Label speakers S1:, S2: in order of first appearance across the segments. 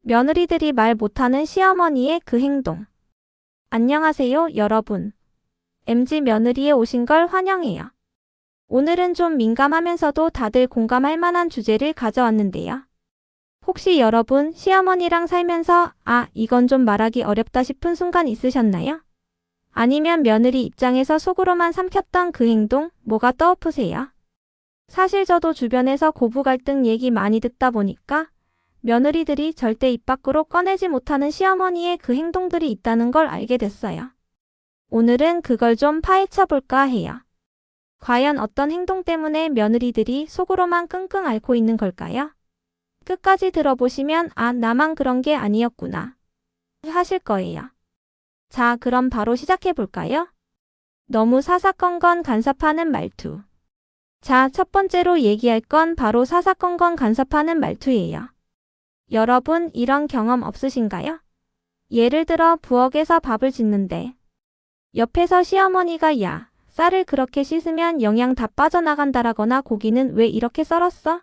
S1: 며느리들이 말 못하는 시어머니의 그 행동. 안녕하세요, 여러분. MZ 며느리에 오신 걸 환영해요. 오늘은 좀 민감하면서도 다들 공감할 만한 주제를 가져왔는데요. 혹시 여러분 시어머니랑 살면서 이건 좀 말하기 어렵다 싶은 순간 있으셨나요? 아니면 며느리 입장에서 속으로만 삼켰던 그 행동, 뭐가 떠오르세요? 사실 저도 주변에서 고부 갈등 얘기 많이 듣다 보니까 며느리들이 절대 입 밖으로 꺼내지 못하는 시어머니의 그 행동들이 있다는 걸 알게 됐어요. 오늘은 그걸 좀 파헤쳐 볼까 해요. 과연 어떤 행동 때문에 며느리들이 속으로만 끙끙 앓고 있는 걸까요? 끝까지 들어보시면 나만 그런 게 아니었구나 하실 거예요. 자, 그럼 바로 시작해 볼까요? 너무 사사건건 간섭하는 말투. 자, 첫 번째로 얘기할 건 바로 사사건건 간섭하는 말투예요. 여러분 이런 경험 없으신가요? 예를 들어 부엌에서 밥을 짓는데 옆에서 시어머니가 야, 쌀을 그렇게 씻으면 영양 다 빠져나간다라거나 고기는 왜 이렇게 썰었어?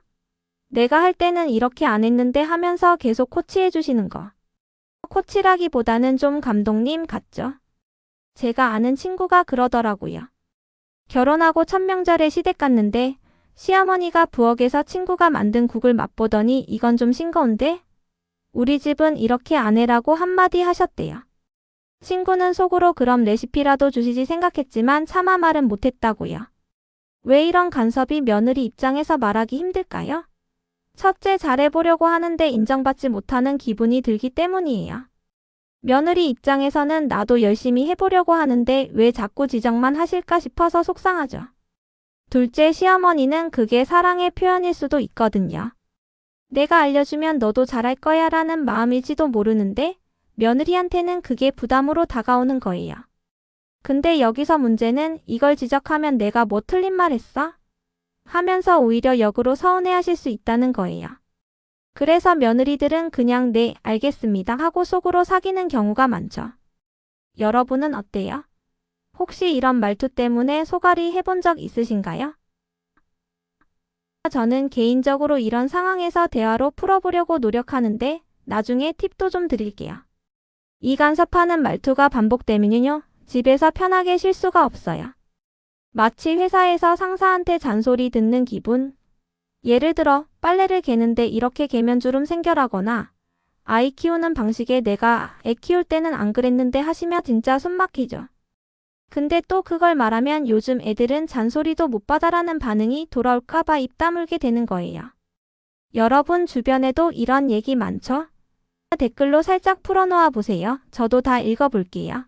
S1: 내가 할 때는 이렇게 안 했는데 하면서 계속 코치해 주시는 거. 코치라기보다는 좀 감독님 같죠? 제가 아는 친구가 그러더라고요. 결혼하고 첫 명절에 시댁 갔는데 시어머니가 부엌에서 친구가 만든 국을 맛보더니 이건 좀 싱거운데? 우리 집은 이렇게 안 해라고 한마디 하셨대요. 친구는 속으로 그럼 레시피라도 주시지 생각했지만 차마 말은 못했다고요. 왜 이런 간섭이 며느리 입장에서 말하기 힘들까요? 첫째, 잘해보려고 하는데 인정받지 못하는 기분이 들기 때문이에요. 며느리 입장에서는 나도 열심히 해보려고 하는데 왜 자꾸 지적만 하실까 싶어서 속상하죠. 둘째, 시어머니는 그게 사랑의 표현일 수도 있거든요. 내가 알려주면 너도 잘할 거야 라는 마음일지도 모르는데 며느리한테는 그게 부담으로 다가오는 거예요. 근데 여기서 문제는 이걸 지적하면 내가 뭐 틀린 말 했어? 하면서 오히려 역으로 서운해하실 수 있다는 거예요. 그래서 며느리들은 그냥 네, 알겠습니다 하고 속으로 사귀는 경우가 많죠. 여러분은 어때요? 혹시 이런 말투 때문에 소갈이 해본 적 있으신가요? 저는 개인적으로 이런 상황에서 대화로 풀어보려고 노력하는데 나중에 팁도 좀 드릴게요. 이 간섭하는 말투가 반복되면요, 집에서 편하게 쉴 수가 없어요. 마치 회사에서 상사한테 잔소리 듣는 기분. 예를 들어 빨래를 개는데 이렇게 개면 주름 생겨라거나 아이 키우는 방식에 내가 애 키울 때는 안 그랬는데 하시면 진짜 숨 막히죠. 근데 또 그걸 말하면 요즘 애들은 잔소리도 못 받아라는 반응이 돌아올까봐 입 다물게 되는 거예요. 여러분 주변에도 이런 얘기 많죠? 댓글로 살짝 풀어놓아 보세요. 저도 다 읽어볼게요.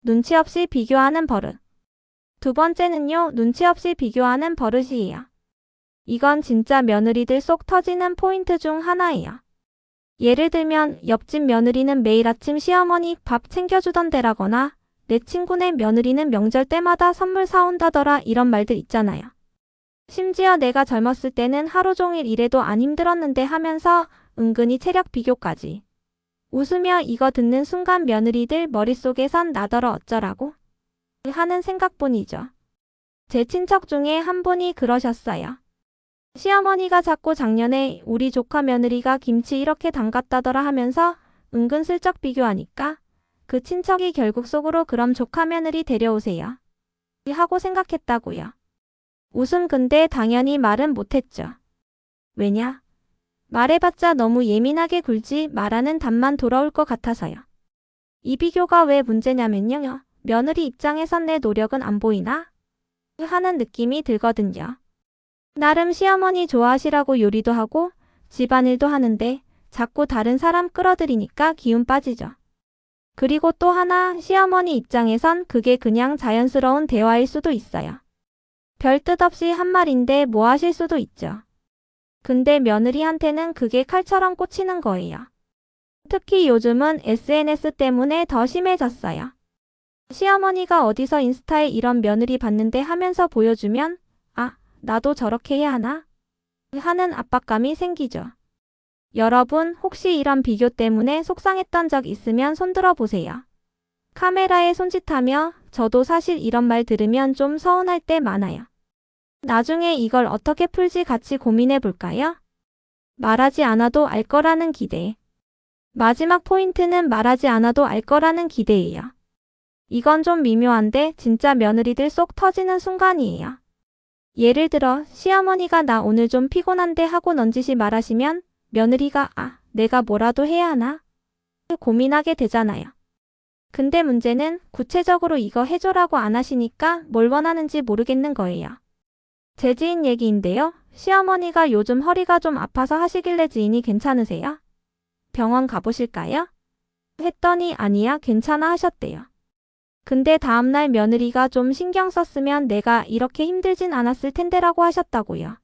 S1: 눈치 없이 비교하는 버릇. 두 번째는요, 눈치 없이 비교하는 버릇이에요. 이건 진짜 며느리들 속 터지는 포인트 중 하나예요. 예를 들면 옆집 며느리는 매일 아침 시어머니 밥 챙겨주던데라거나 내 친구네 며느리는 명절 때마다 선물 사온다더라 이런 말들 있잖아요. 심지어 내가 젊었을 때는 하루 종일 일해도 안 힘들었는데 하면서 은근히 체력 비교까지. 웃으며 이거 듣는 순간 며느리들 머릿속에선 나더러 어쩌라고? 하는 생각뿐이죠. 제 친척 중에 한 분이 그러셨어요. 시어머니가 자꾸 작년에 우리 조카 며느리가 김치 이렇게 담갔다더라 하면서 은근슬쩍 비교하니까 그 친척이 결국 속으로 그럼 조카 며느리 데려오세요 하고 생각했다고요. 웃음. 근데 당연히 말은 못했죠. 왜냐? 말해봤자 너무 예민하게 굴지 말하는 답만 돌아올 것 같아서요. 이 비교가 왜 문제냐면요, 며느리 입장에선 내 노력은 안 보이나? 하는 느낌이 들거든요. 나름 시어머니 좋아하시라고 요리도 하고 집안일도 하는데 자꾸 다른 사람 끌어들이니까 기운 빠지죠. 그리고 또 하나, 시어머니 입장에선 그게 그냥 자연스러운 대화일 수도 있어요. 별 뜻 없이 한 말인데 뭐 하실 수도 있죠. 근데 며느리한테는 그게 칼처럼 꽂히는 거예요. 특히 요즘은 SNS 때문에 더 심해졌어요. 시어머니가 어디서 인스타에 이런 며느리 봤는데 하면서 보여주면 나도 저렇게 해야 하나? 하는 압박감이 생기죠. 여러분 혹시 이런 비교 때문에 속상했던 적 있으면 손들어 보세요. 카메라에 손짓하며 저도 사실 이런 말 들으면 좀 서운할 때 많아요. 나중에 이걸 어떻게 풀지 같이 고민해 볼까요? 말하지 않아도 알 거라는 기대. 마지막 포인트는 말하지 않아도 알 거라는 기대예요. 이건 좀 미묘한데 진짜 며느리들 쏙 터지는 순간이에요. 예를 들어 시어머니가 나 오늘 좀 피곤한데 하고 넌지시 말하시면 며느리가 내가 뭐라도 해야 하나? 고민하게 되잖아요. 근데 문제는 구체적으로 이거 해줘라고 안 하시니까 뭘 원하는지 모르겠는 거예요. 제 지인 얘기인데요. 시어머니가 요즘 허리가 좀 아파서 하시길래 지인이 괜찮으세요? 병원 가보실까요? 했더니 아니야 괜찮아 하셨대요. 근데 다음날 며느리가 좀 신경 썼으면 내가 이렇게 힘들진 않았을 텐데라고 하셨다고요.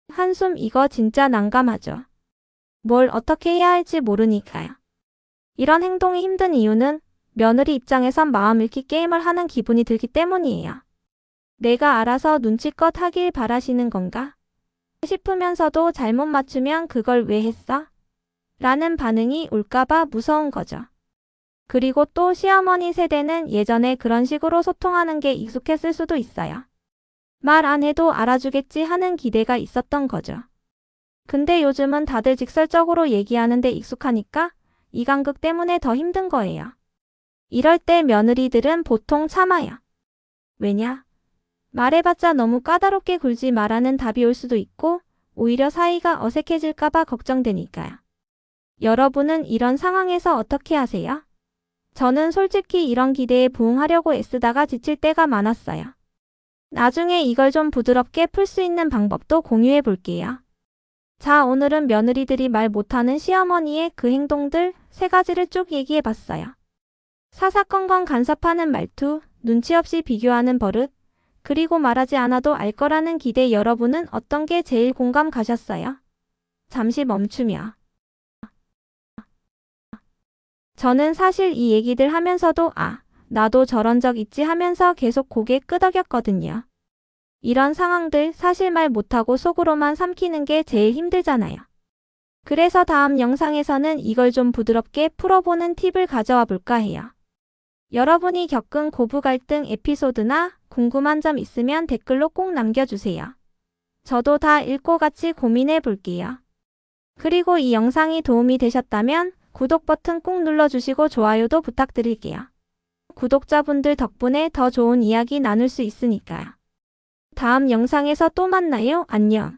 S1: 한숨 이거 진짜 난감하죠. 뭘 어떻게 해야 할지 모르니까요. 이런 행동이 힘든 이유는 며느리 입장에선 마음 읽기 게임을 하는 기분이 들기 때문이에요. 내가 알아서 눈치껏 하길 바라시는 건가? 싶으면서도 잘못 맞추면 그걸 왜 했어? 라는 반응이 올까봐 무서운 거죠. 그리고 또 시어머니 세대는 예전에 그런 식으로 소통하는 게 익숙했을 수도 있어요. 말 안 해도 알아주겠지 하는 기대가 있었던 거죠. 근데 요즘은 다들 직설적으로 얘기하는데 익숙하니까 이 간극 때문에 더 힘든 거예요. 이럴 때 며느리들은 보통 참아요. 왜냐? 말해봤자 너무 까다롭게 굴지 말라는 답이 올 수도 있고 오히려 사이가 어색해질까봐 걱정되니까요. 여러분은 이런 상황에서 어떻게 하세요? 저는 솔직히 이런 기대에 부응하려고 애쓰다가 지칠 때가 많았어요. 나중에 이걸 좀 부드럽게 풀 수 있는 방법도 공유해 볼게요. 자, 오늘은 며느리들이 말 못하는 시어머니의 그 행동들 3가지를 쭉 얘기해 봤어요. 사사건건 간섭하는 말투, 눈치 없이 비교하는 버릇, 그리고 말하지 않아도 알 거라는 기대. 여러분은 어떤 게 제일 공감 가셨어요? 잠시 멈추며. 저는 사실 이 얘기들 하면서도 나도 저런 적 있지 하면서 계속 고개 끄덕였거든요. 이런 상황들 사실 말 못하고 속으로만 삼키는 게 제일 힘들잖아요. 그래서 다음 영상에서는 이걸 좀 부드럽게 풀어보는 팁을 가져와 볼까 해요. 여러분이 겪은 고부 갈등 에피소드나 궁금한 점 있으면 댓글로 꼭 남겨주세요. 저도 다 읽고 같이 고민해 볼게요. 그리고 이 영상이 도움이 되셨다면 구독 버튼 꾹 눌러주시고 좋아요도 부탁드릴게요. 구독자분들 덕분에 더 좋은 이야기 나눌 수 있으니까요. 다음 영상에서 또 만나요. 안녕.